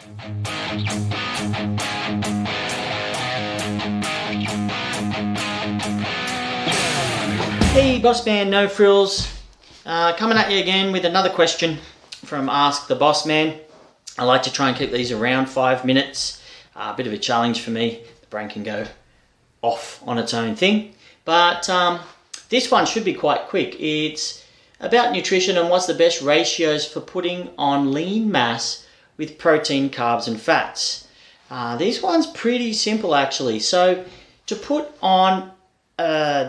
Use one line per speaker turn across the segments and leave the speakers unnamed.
Hey Boss Man, no frills. Coming at you again with another question from Ask the Boss Man. I like to try and keep these around 5 minutes. A bit of a challenge for me. The brain can go off on its own thing. But this one should be quite quick. It's about nutrition and what's the best ratios for putting on lean mass with protein, carbs and fats. This one's pretty simple actually. So to put on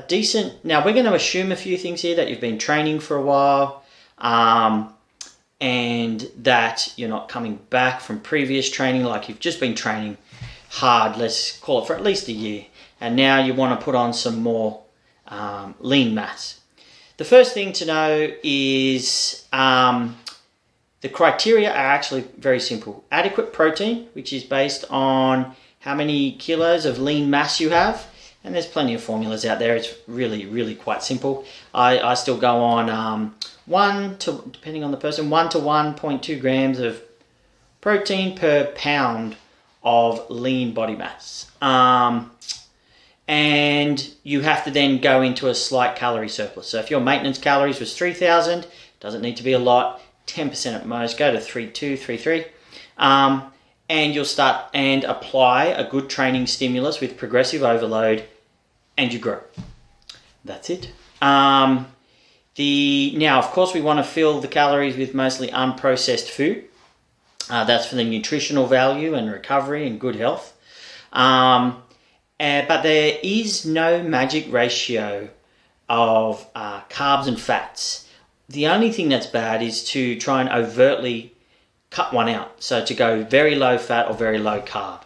decent, now we're going to assume a few things here, that you've been training for a while, and that you're not coming back from previous training, like you've just been training hard, let's call it for at least a year, and now you want to put on some more lean mass. The first thing to know is the criteria are actually very simple. Adequate protein, which is based on how many kilos of lean mass you have. And there's plenty of formulas out there. It's really quite simple. I still go on depending on the person, 1 to 1.2 grams of protein per pound of lean body mass. And you have to then go into a slight calorie surplus. So if your maintenance calories was 3,000, doesn't need to be a lot, 10% at most, go to 3.2, 3.3. And you'll start and apply a good training stimulus with progressive overload, and you grow. That's it. Now, of course, we want to fill the calories with mostly unprocessed food. That's for the nutritional value and recovery and good health. But there is no magic ratio of carbs and fats. The only thing that's bad is to try and overtly cut one out. So to go very low fat or very low carb.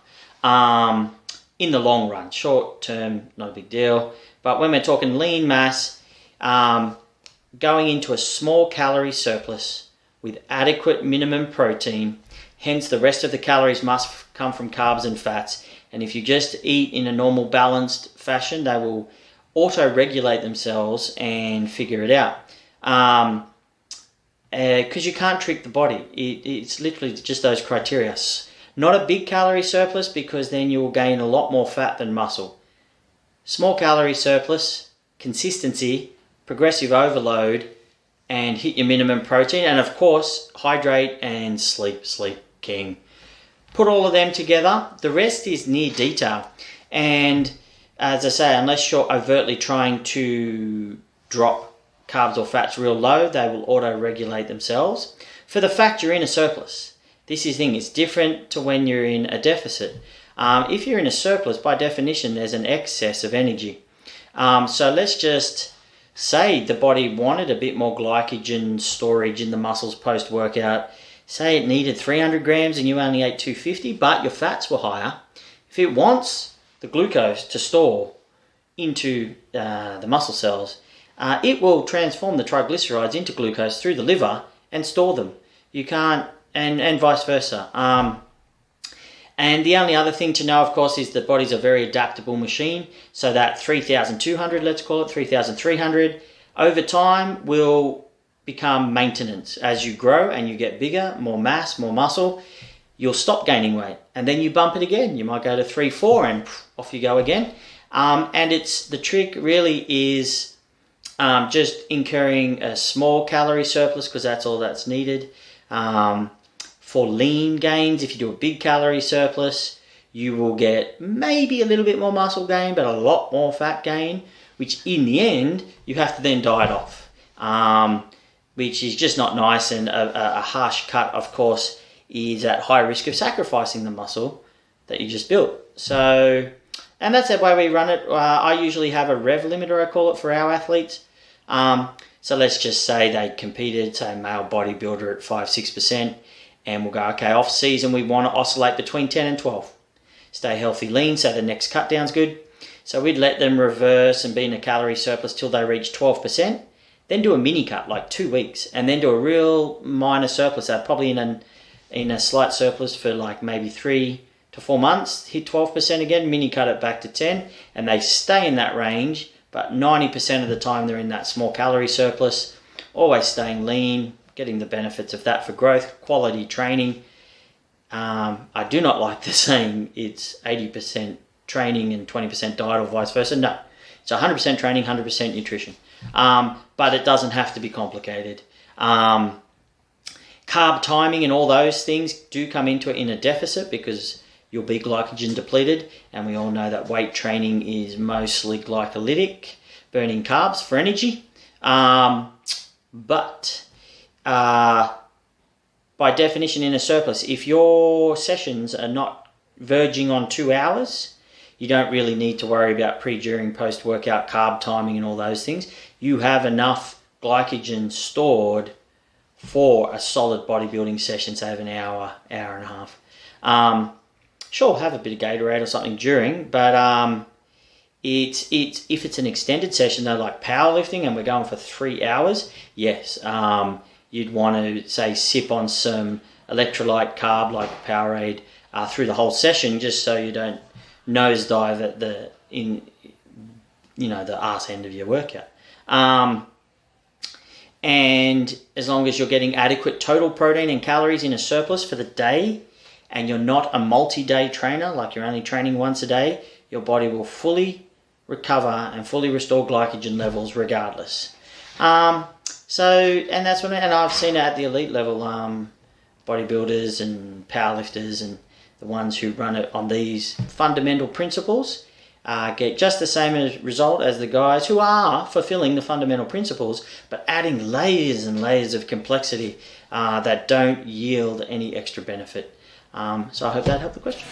In the long run, short term, not a big deal. But when we're talking lean mass, going into a small calorie surplus with adequate minimum protein, hence the rest of the calories must come from carbs and fats. And if you just eat in a normal balanced fashion, they will auto-regulate themselves and figure it out. Because you can't trick the body. It's literally just those criteria. Not a big calorie surplus, because then you will gain a lot more fat than muscle. Small calorie surplus, consistency, progressive overload, and hit your minimum protein. And of course, hydrate and sleep. Sleep king. Put all of them together. The rest is near detail. And as I say, unless you're overtly trying to drop carbs or fats real low, they will auto-regulate themselves. For the fact you're in a surplus, this is the thing, it's different to when you're in a deficit. If you're in a surplus, by definition, there's an excess of energy. So let's just say the body wanted a bit more glycogen storage in the muscles post-workout. Say it needed 300 grams and you only ate 250, but your fats were higher. If it wants the glucose to store into the muscle cells, it will transform the triglycerides into glucose through the liver and store them. You can't, and vice versa. And the only other thing to know, of course, is that body's a very adaptable machine. So that 3,200, let's call it 3,300, over time will become maintenance. As you grow and you get bigger, more mass, more muscle, you'll stop gaining weight. And then you bump it again. You might go to 3,400 and off you go again. And the trick really is just incurring a small calorie surplus, because that's all that's needed. For lean gains, if you do a big calorie surplus, you will get maybe a little bit more muscle gain, but a lot more fat gain, which in the end, you have to then diet off, which is just not nice. And a harsh cut, of course, is at high risk of sacrificing the muscle that you just built. So, and that's the way we run it. I usually have a rev limiter, I call it, for our athletes. So let's just say they competed, say male bodybuilder at 5-6%, and we'll go, okay, off season we want to oscillate between 10 and 12. Stay healthy, lean, so the next cut down's good. So we'd let them reverse and be in a calorie surplus till they reach 12%, then do a mini cut, like 2 weeks, and then do a real minor surplus. They're probably in a slight surplus for like maybe 3 to 4 months, hit 12% again, mini cut it back to 10, and they stay in that range, but 90% of the time they're in that small calorie surplus, always staying lean, getting the benefits of that for growth, quality training. I do not like the saying it's 80% training and 20% diet or vice versa. No, it's 100% training, 100% nutrition. But it doesn't have to be complicated. Carb timing and all those things do come into it in a deficit because you'll be glycogen depleted, and we all know that weight training is mostly glycolytic, burning carbs for energy. But by definition, in a surplus, if your sessions are not verging on 2 hours, you don't really need to worry about pre, during, post-workout carb timing and all those things. You have enough glycogen stored for a solid bodybuilding session, say of an hour, hour and a half. Sure, have a bit of Gatorade or something during, but if it's an extended session, though, like powerlifting, and we're going for 3 hours, yes, you'd want to, say, sip on some electrolyte carb like Powerade through the whole session, just so you don't nosedive at the arse end of your workout. And as long as you're getting adequate total protein and calories in a surplus for the day, and you're not a multi-day trainer, like you're only training once a day, your body will fully recover and fully restore glycogen levels regardless. And I've seen it at the elite level, bodybuilders and powerlifters and the ones who run it on these fundamental principles get just the same result as the guys who are fulfilling the fundamental principles, but adding layers and layers of complexity that don't yield any extra benefit. So I hope that helped the question.